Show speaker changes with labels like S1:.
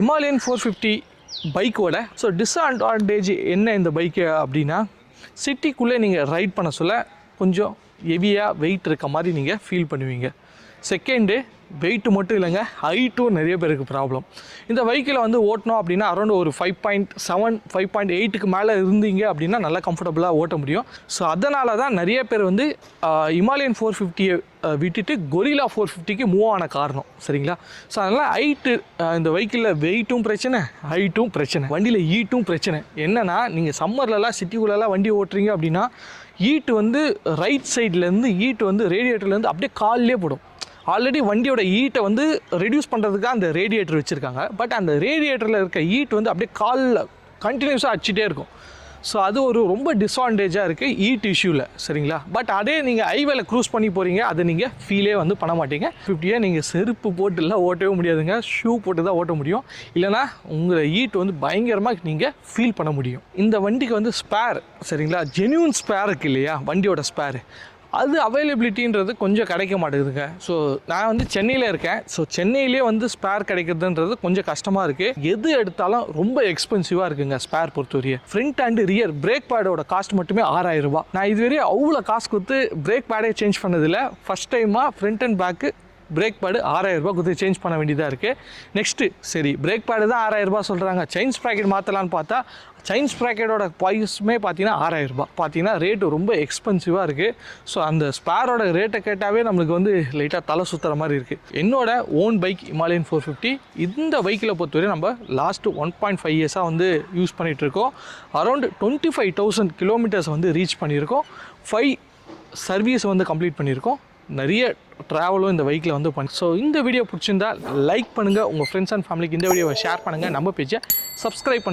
S1: Himalayan 450 பைக்கோட disadvantage என்ன இந்த பைக்கு அப்படின்னா, சிட்டிக்குள்ளே நீங்கள் ரைட் பண்ண சொல்ல கொஞ்சம் ஹெவியாக வெயிட் இருக்க மாதிரி நீங்கள் ஃபீல் பண்ணுவீங்க. செகண்டு, வெயிட்டு மட்டும் இல்லைங்க, ஹைட்டும் நிறைய பேருக்கு ப்ராப்ளம். இந்த பைக்கில் ஓட்டணும் அப்படின்னா அரௌண்ட் ஒரு 5.7 5.8க்கு மேலே இருந்தீங்க அப்படின்னா நல்லா கம்ஃபர்டபுளாக ஓட்ட முடியும். ஸோ அதனால தான் நிறைய பேர் ஹிமாலயன் 450 விட்டுட்டு கொரில்லா 450க்கு மூவ் ஆன காரணம். சரிங்களா? ஸோ அதனால் ஹைட்டு இந்த பைக்கில் வெயிட்டும் பிரச்சனை, ஹைட்டும் பிரச்சனை, வண்டியில் ஹீட்டும் பிரச்சனை. என்னென்னா நீங்கள் சம்மர்லலாம் சிட்டிக்குள்ளெல்லாம் வண்டி ஓட்டுறீங்க அப்படின்னா ஹீட்டு ரைட் சைட்லேருந்து ஹீட்டு ரேடியேட்டர்லேருந்து அப்படியே கால்லே போடும். ஆல்ரெடி வண்டியோட ஹீட்டை ரெடியூஸ் பண்ணுறதுக்காக அந்த ரேடியேட்டர் வச்சுருக்காங்க. பட் அந்த ரேடியேட்டரில் இருக்க ஹீட் அப்படியே காலில் கண்டினியூஸாக அடிச்சிட்டே இருக்கும். ஸோ அது ஒரு ரொம்ப டிஸ்அட்வான்டேஜாக இருக்குது ஹீட் இஷ்யூவில். சரிங்களா? பட் அதே நீங்கள் ஹைவேல க்ரூஸ் பண்ணி போகிறீங்க, அதை நீங்கள் ஃபீலே பண்ண மாட்டீங்க. 50 நீங்கள் செருப்பு போட்டுலாம் ஓட்டவே முடியாதுங்க, ஷூ போட்டு தான் ஓட்ட முடியும். இல்லைனா உங்களை ஹீட் பயங்கரமாக நீங்கள் ஃபீல் பண்ண முடியும். இந்த வண்டிக்கு ஸ்பேர், சரிங்களா, ஜென்யூன் ஸ்பேர் இருக்குது இல்லையா, வண்டியோட ஸ்பேர், அது அவைலபிலிட்டின்றது கொஞ்சம் கிடைக்க மாட்டேங்குதுங்க. ஸோ நான் சென்னையில் இருக்கேன். ஸோ சென்னையிலே ஸ்பேர் கிடைக்கிறதுன்றது கொஞ்சம் கஷ்டமாக இருக்குது. எது எடுத்தாலும் ரொம்ப எக்ஸ்பென்சிவாக இருக்குங்க ஸ்பேர் பொறுத்தவரையே. ஃப்ரண்ட் அண்ட் ரியர் பிரேக் பேடோட காஸ்ட் மட்டுமே 6000 ரூபா. நான் இதுவரையும் அவ்வளோ காசு கொடுத்து பிரேக் பேடே சேஞ்ச் பண்ணதில்லை. ஃபஸ்ட் டைமாக front and back brake pad 6000 ரூபா கொடுத்து சேஞ்ச் பண்ண வேண்டியதாக இருக்குது. நெக்ஸ்ட்டு சரி, பிரேக் பேடு தான் 6000 ரூபா சொல்கிறாங்க, செயின் ஸ்ப்ராக்கெட் மாற்றலான்னு பார்த்தா செயின் ஸ்ப்ராக்கெட்டோட ப்ரைஸுமே பார்த்தீங்கன்னா 6000 ரூபா. பார்த்தீங்கன்னா ரேட்டு ரொம்ப எக்ஸ்பென்சிவாக இருக்குது. ஸோ அந்த ஸ்பேரோட ரேட்டை கேட்டாவே நம்மளுக்கு லைட்டாக தலை சுற்றுற மாதிரி இருக்குது. என்னோட ஓன் பைக் ஹிமாலயன் 450. இந்த பைக்கில் பொறுத்தவரை நம்ம லாஸ்ட்டு 1.5 இயர்ஸாக யூஸ் பண்ணிகிட்ருக்கோம். அரௌண்ட் 25,000 கிலோமீட்டர்ஸ் ரீச் பண்ணியிருக்கோம். 5 சர்வீஸ் கம்ப்ளீட் பண்ணியிருக்கோம். நிறைய ட்ராவலும் இந்த பைக்கில் பண்ணி. ஸோ இந்த வீடியோ பிடிச்சிருந்தால் லைக் பண்ணுங்கள், உங்கள் ஃப்ரெண்ட்ஸ் அண்ட் ஃபேமிலிக்கு இந்த வீடியோவை ஷேர் பண்ணுங்கள், நம்ம பேஜை சப்ஸ்கிரைப் பண்ணுங்கள்.